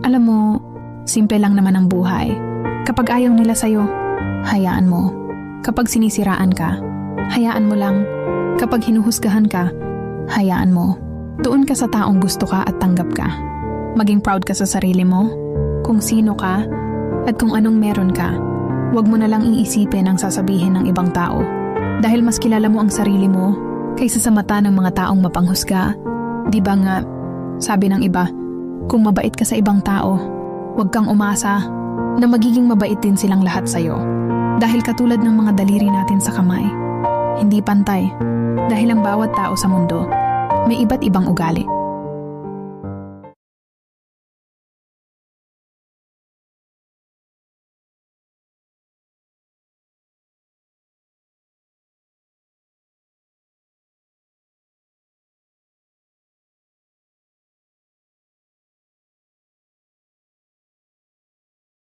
Alam mo, simple lang naman ang buhay. Kapag ayaw nila sa'yo, hayaan mo. Kapag sinisiraan ka, hayaan mo lang. Kapag hinuhusgahan ka, hayaan mo. Doon ka sa taong gusto ka at tanggap ka. Maging proud ka sa sarili mo, kung sino ka, at kung anong meron ka. Huwag mo na lang iisipin ang sasabihin ng ibang tao. Dahil mas kilala mo ang sarili mo kaysa sa mata ng mga taong mapanghusga. Di ba nga, sabi ng iba, kung mabait ka sa ibang tao, huwag kang umasa na magiging mabait din silang lahat sa'yo. Dahil katulad ng mga daliri natin sa kamay, hindi pantay. Dahil ang bawat tao sa mundo, may iba't ibang ugali.